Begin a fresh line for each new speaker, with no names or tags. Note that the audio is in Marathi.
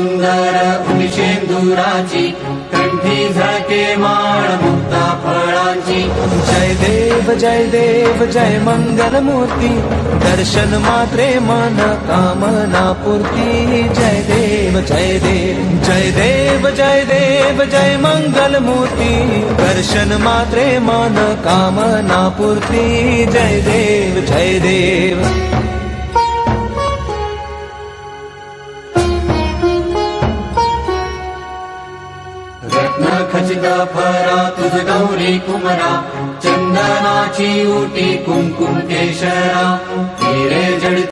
सुंदर उनिशेंदुराची, कंठी झळके माळ मुक्ता फळांची।
जय देव जय देव जय मंगल मूर्ती, दर्शन मात्रे मन कामना पूर्ती। जय देव जय देव जय देव जय देव जय मंगल मूर्ती, दर्शन मात्रे मन कामना पूर्ती। जय देव जय देव।
रत्न खचित फरा तुझ गौरी कुमरा, चंदनाची उटी कुंकुम केशरा, हिरे जडित